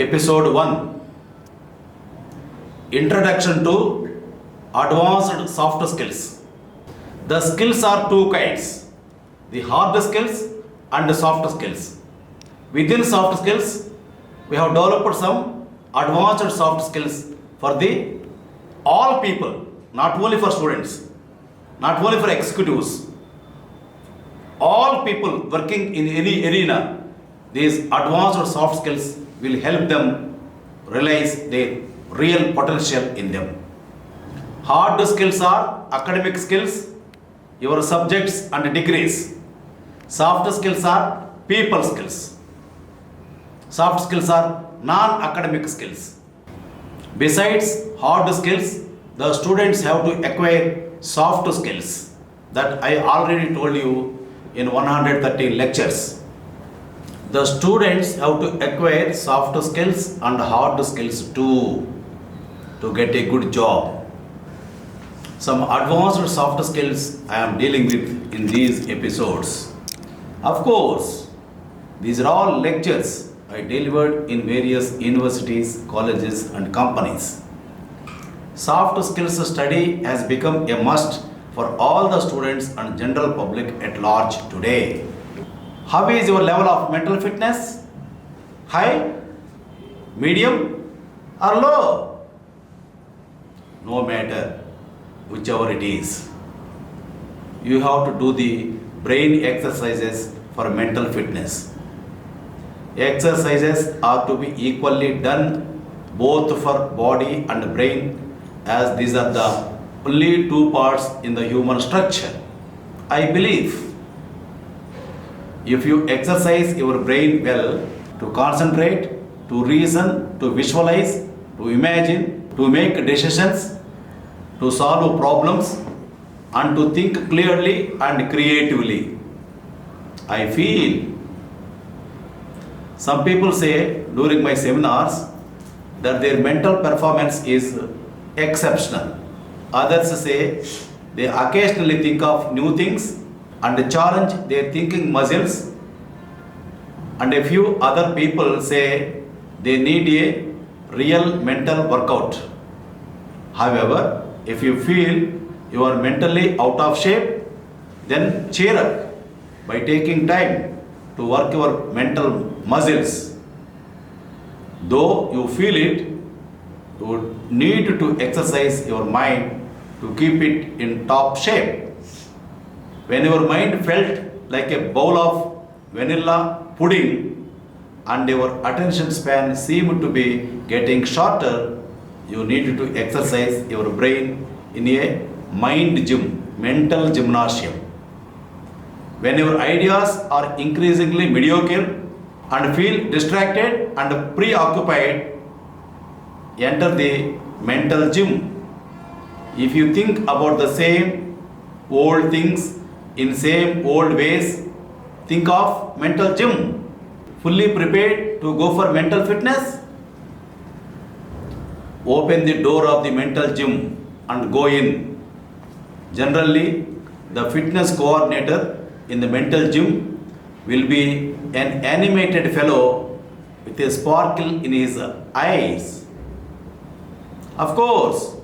Episode 1, Introduction to Advanced Soft Skills. The skills are two kinds, the hard skills and the soft skills. Within soft skills, we have developed some advanced soft skills for the all people, not only for students, not only for executives. All people working in any arena, these advanced soft skills will help them realize their real potential in them. Hard skills are academic skills, your subjects and degrees. Soft skills are people skills. Soft skills are non-academic skills. Besides hard skills, the students have to acquire soft skills that I already told you in 130 lectures. The students have to acquire soft skills and hard skills too to get a good job. Some advanced soft skills I am dealing with in these episodes. Of course, these are all lectures I delivered in various universities, colleges and companies. Soft skills study has become a must for all the students and general public at large today. How is your level of mental fitness? High, medium or low? No matter whichever it is. You have to do the brain exercises for mental fitness. Exercises are to be equally done both for body and brain, as these are the only two parts in the human structure. I believe if you exercise your brain well to concentrate, to reason, to visualize, to imagine, to make decisions, to solve problems, and to think clearly and creatively, I feel. Some people say during my seminars that their mental performance is exceptional. Others say they occasionally think of new things and challenge their thinking muscles. And a few other people say they need a real mental workout. However, if you feel you are mentally out of shape, then cheer up by taking time to work your mental muscles. Though you feel it, you need to exercise your mind to keep it in top shape. When your mind felt like a bowl of vanilla pudding and your attention span seemed to be getting shorter, you need to exercise your brain in a mind gym, mental gymnasium. When your ideas are increasingly mediocre and feel distracted and preoccupied, enter the mental gym. If you think about the same old things in same old ways, think of mental gym. Fully prepared to go for mental fitness? Open the door of the mental gym and go in. Generally, the fitness coordinator in the mental gym will be an animated fellow with a sparkle in his eyes. Of course,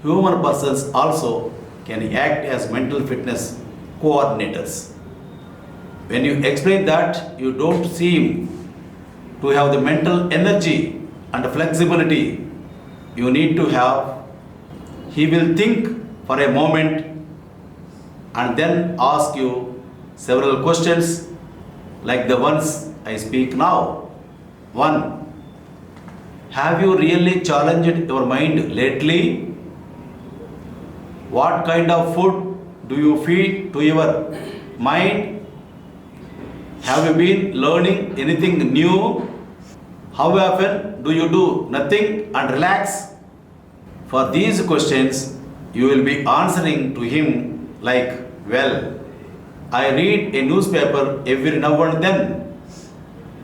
human persons also can act as mental fitness coordinators. When you explain that you don't seem to have the mental energy and flexibility you need to have, he will think for a moment and then ask you several questions like the ones I speak now. 1. Have you really challenged your mind lately? What kind of food do you feed to your mind? Have you been learning anything new? How often do you do nothing and relax? For these questions, you will be answering to him like, well, I read a newspaper every now and then.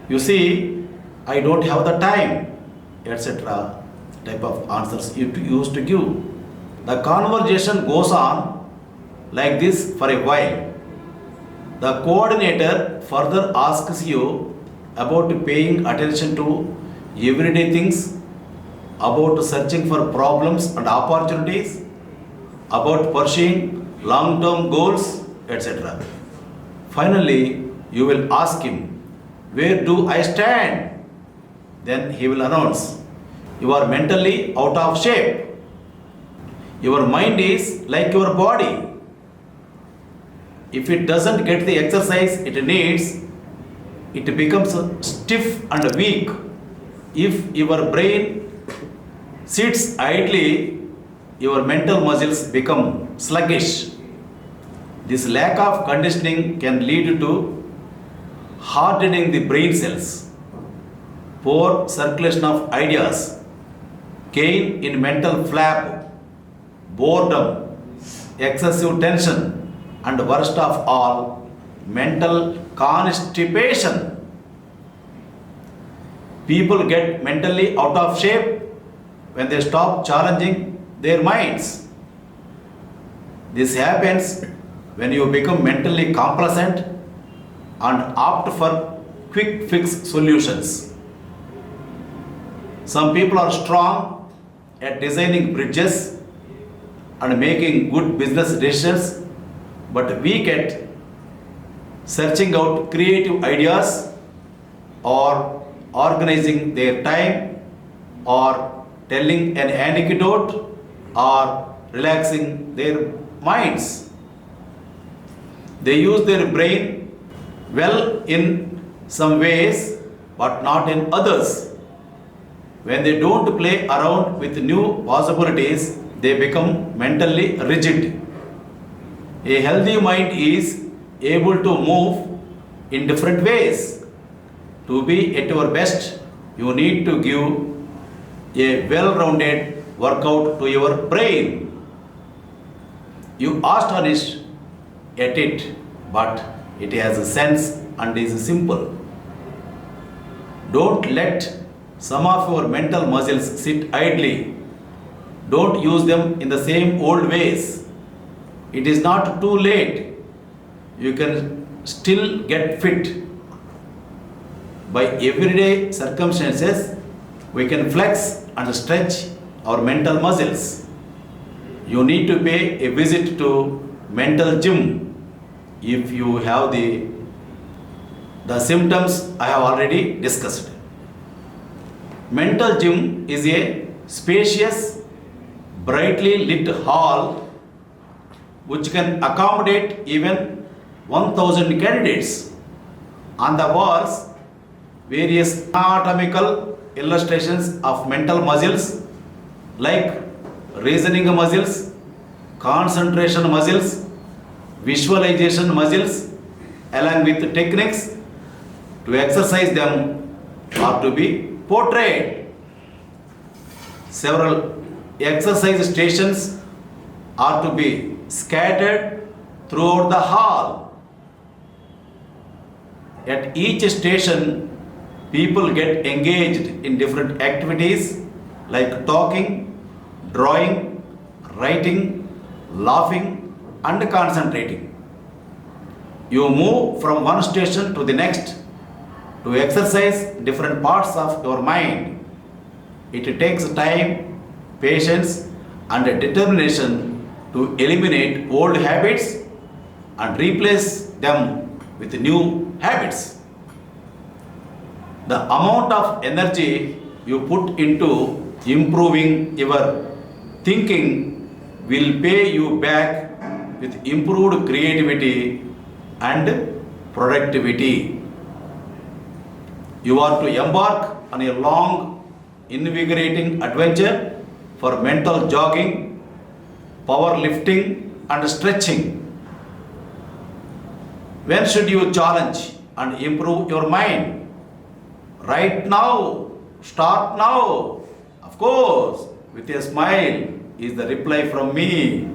You see, I don't have the time, etc. type of answers you used to give. The conversation goes on like this for a while. The coordinator further asks you about paying attention to everyday things, about searching for problems and opportunities, about pursuing long-term goals, etc. Finally, you will ask him, "Where do I stand?" Then he will announce, "You are mentally out of shape. Your mind is like your body. If it doesn't get the exercise it needs, it becomes stiff and weak. If your brain sits idly, your mental muscles become sluggish. This lack of conditioning can lead to hardening the brain cells, poor circulation of ideas, gain in mental flap, boredom, excessive tension, and worst of all, mental constipation. People get mentally out of shape when they stop challenging their minds. This happens when you become mentally complacent and opt for quick fix solutions. Some people are strong at designing bridges and making good business decisions, but weak at searching out creative ideas or organizing their time or telling an anecdote or relaxing their minds. They use their brain well in some ways but not in others. When they don't play around with new possibilities, they become mentally rigid. A healthy mind is able to move in different ways. To be at your best, you need to give a well-rounded workout to your brain. You are astonished at it, but it has a sense and is simple. Don't let some of your mental muscles sit idly. Don't use them in the same old ways. It is not too late. You can still get fit. By everyday circumstances, we can flex and stretch our mental muscles. You need to pay a visit to mental gym if you have the symptoms I have already discussed. Mental gym is a spacious, brightly lit hall which can accommodate even 1,000 candidates. On the walls, various anatomical illustrations of mental muscles like reasoning muscles, concentration muscles, visualization muscles, along with techniques to exercise them are to be portrayed. Several exercise stations are to be scattered throughout the hall. At each station, people get engaged in different activities like talking, drawing, writing, laughing, and concentrating. You move from one station to the next to exercise different parts of your mind. It takes time, patience, and determination to eliminate old habits and replace them with new habits. The amount of energy you put into improving your thinking will pay you back with improved creativity and productivity. You are to embark on a long, invigorating adventure for mental jogging, powerlifting, and stretching. When should you challenge and improve your mind? Right now. Start now. Of course, with a smile is the reply from me.